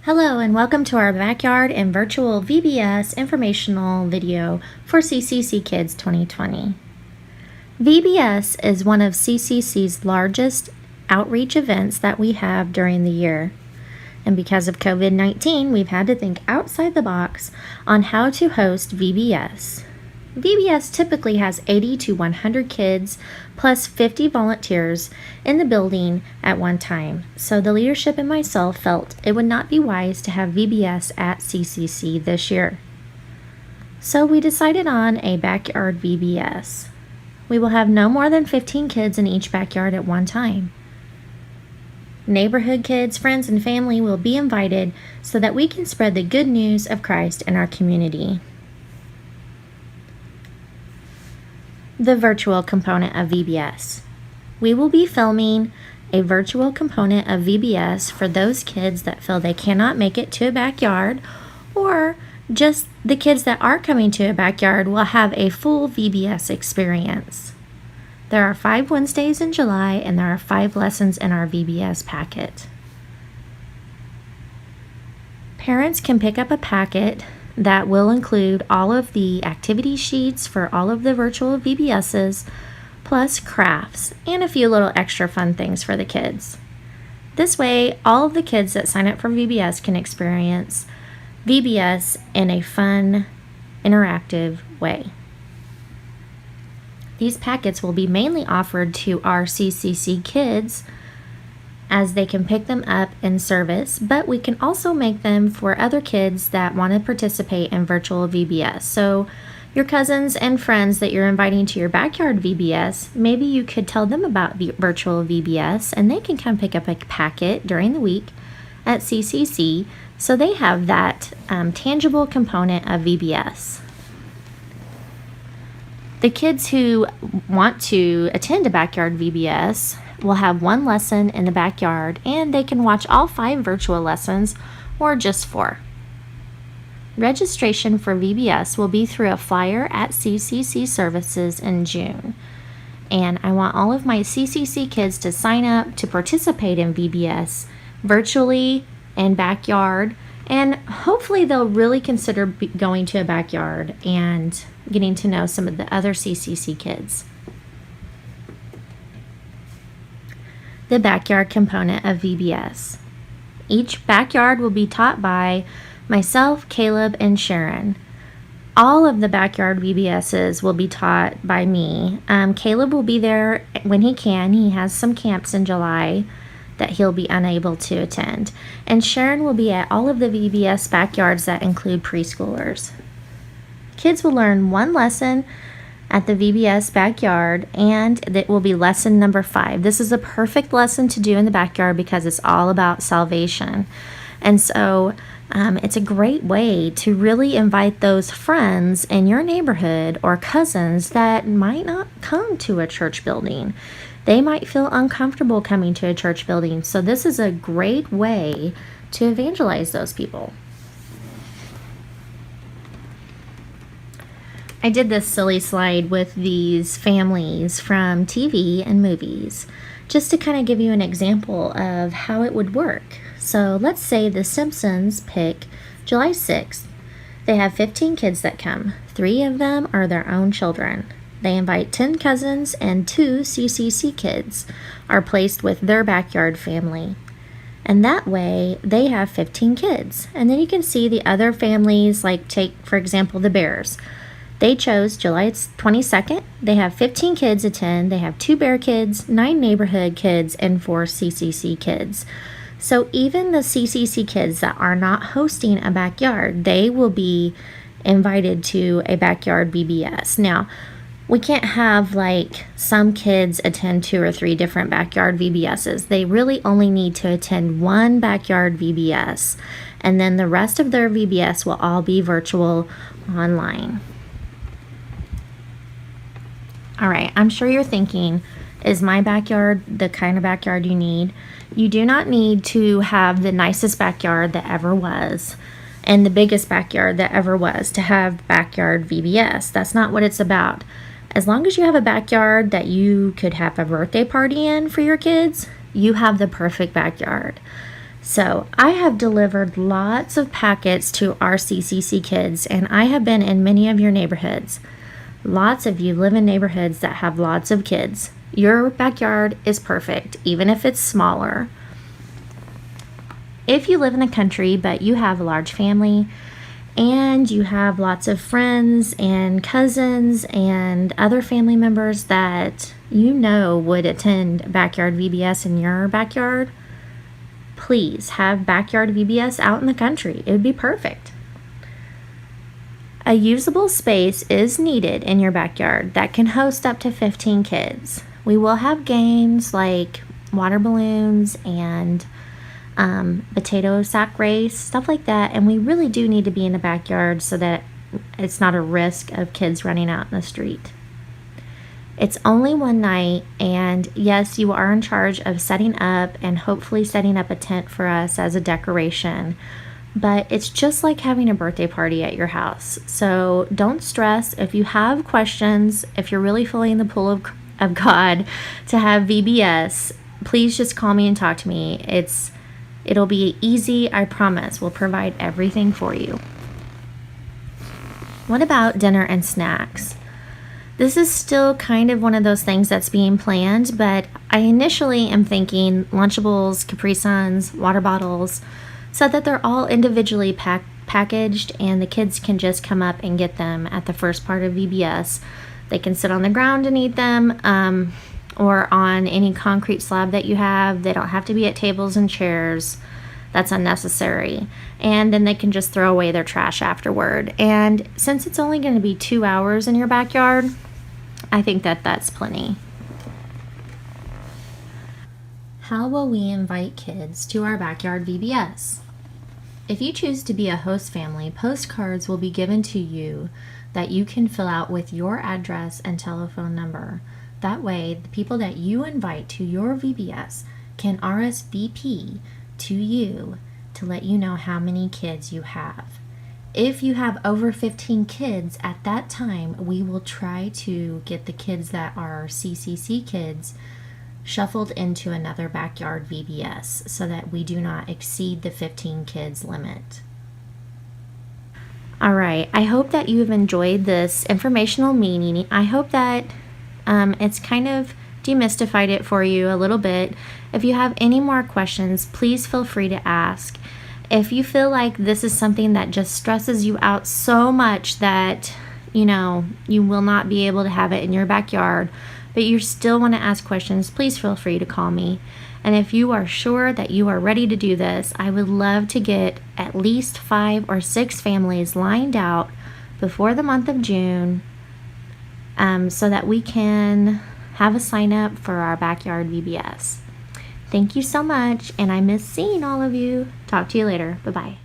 Hello and welcome to our Backyard and Virtual VBS informational video for CCC Kids 2020. VBS is one of CCC's largest outreach events that we have during the year. And because of COVID-19, we've had to think outside the box on how to host VBS. VBS typically has 80 to 100 kids plus 50 volunteers in the building at one time. So the leadership and myself felt it would not be wise to have VBS at CCC this year. So we decided on a Backyard VBS. We will have no more than 15 kids in each backyard at one time. Neighborhood kids, friends, and family will be invited so that we can spread the good news of Christ in our community. The virtual component of VBS. We will be filming a virtual component of VBS for those kids that feel they cannot make it to a backyard, or just the kids that are coming to a backyard will have a full VBS experience. There are 5 Wednesdays in July and there are 5 lessons in our VBS packet. Parents can pick up a packet that will include all of the activity sheets for all of the virtual VBSs, plus crafts and a few little extra fun things for the kids. This way, all of the kids that sign up for VBS can experience VBS in a fun, interactive way. These packets will be mainly offered to our CCC kids as they can pick them up in service, but we can also make them for other kids that want to participate in virtual VBS. So your cousins and friends that you're inviting to your backyard VBS, maybe you could tell them about the virtual VBS and they can come pick up a packet during the week at CCC so they have that tangible component of VBS. The kids who want to attend a backyard VBS will have 1 lesson in the backyard and they can watch all 5 virtual lessons or just 4. Registration for VBS will be through a flyer at CCC services in June. And I want all of my CCC kids to sign up to participate in VBS virtually and backyard, and hopefully they'll really consider going to a backyard and getting to know some of the other CCC kids. The backyard component of VBS. Each backyard will be taught by myself, Caleb, and Sharon. All of the backyard VBSs will be taught by me. Caleb will be there when he can. He has some camps in July that he'll be unable to attend. And Sharon will be at all of the VBS backyards that include preschoolers. Kids will learn 1 lesson at the VBS backyard, and it will be lesson number 5. This is a perfect lesson to do in the backyard because it's all about salvation. And so it's a great way to really invite those friends in your neighborhood or cousins that might not come to a church building. They might feel uncomfortable coming to a church building. So this is a great way to evangelize those people. I did this silly slide with these families from TV and movies just to kind of give you an example of how it would work. So let's say the Simpsons pick July 6th. They have 15 kids that come. 3 of them are their own children. They invite 10 cousins and 2 CCC kids are placed with their backyard family. And that way they have 15 kids. And then you can see the other families, like take, for example, the Bears. They chose July 22nd. They have 15 kids attend. They have 2 Bear kids, 9 neighborhood kids, and 4 CCC kids. So even the CCC kids that are not hosting a backyard, they will be invited to a backyard VBS. Now, we can't have like some kids attend 2 or 3 different backyard VBSs. They really only need to attend 1 backyard VBS, and then the rest of their VBS will all be virtual online. All right, I'm sure you're thinking, is my backyard the kind of backyard you need? You do not need to have the nicest backyard that ever was and the biggest backyard that ever was to have backyard VBS. That's not what it's about. As long as you have a backyard that you could have a birthday party in for your kids, you have the perfect backyard. So I have delivered lots of packets to our CCC kids, and I have been in many of your neighborhoods. Lots of you live in neighborhoods that have lots of kids. Your backyard is perfect, even if it's smaller. If you live in the country but you have a large family and you have lots of friends and cousins and other family members that you know would attend Backyard VBS in your backyard, please have Backyard VBS out in the country. It would be perfect. A usable space is needed in your backyard that can host up to 15 kids. We will have games like water balloons and potato sack race, stuff like that, and we really do need to be in the backyard so that it's not a risk of kids running out in the street. It's only one night, and yes, you are in charge of setting up and hopefully setting up a tent for us as a decoration, but it's just like having a birthday party at your house. So don't stress. If you have questions, if you're really feeling the pull of God to have VBS, please just call me and talk to me. It'll be easy, I promise. We'll provide everything for you. What about dinner and snacks? This is still kind of one of those things that's being planned, but I initially am thinking Lunchables, Capri Suns, water bottles, so that they're all individually packaged and the kids can just come up and get them at the first part of VBS. They can sit on the ground and eat them, or on any concrete slab that you have. They don't have to be at tables and chairs. That's unnecessary. And then they can just throw away their trash afterward. And since it's only going to be 2 hours in your backyard, I think that's plenty. How will we invite kids to our Backyard VBS? If you choose to be a host family, postcards will be given to you that you can fill out with your address and telephone number. That way, the people that you invite to your VBS can RSVP to you to let you know how many kids you have. If you have over 15 kids at that time, we will try to get the kids that are CCC kids shuffled into another Backyard VBS so that we do not exceed the 15 kids limit. All right, I hope that you have enjoyed this informational meeting. I hope that it's kind of demystified it for you a little bit. If you have any more questions, please feel free to ask. If you feel like this is something that just stresses you out so much that, you will not be able to have it in your backyard, but you still want to ask questions, please feel free to call me. And if you are sure that you are ready to do this, I would love to get at least 5 or 6 families lined out before the month of June, so that we can have a sign up for our Backyard VBS. Thank you so much, and I miss seeing all of you. Talk to you later. Bye-bye.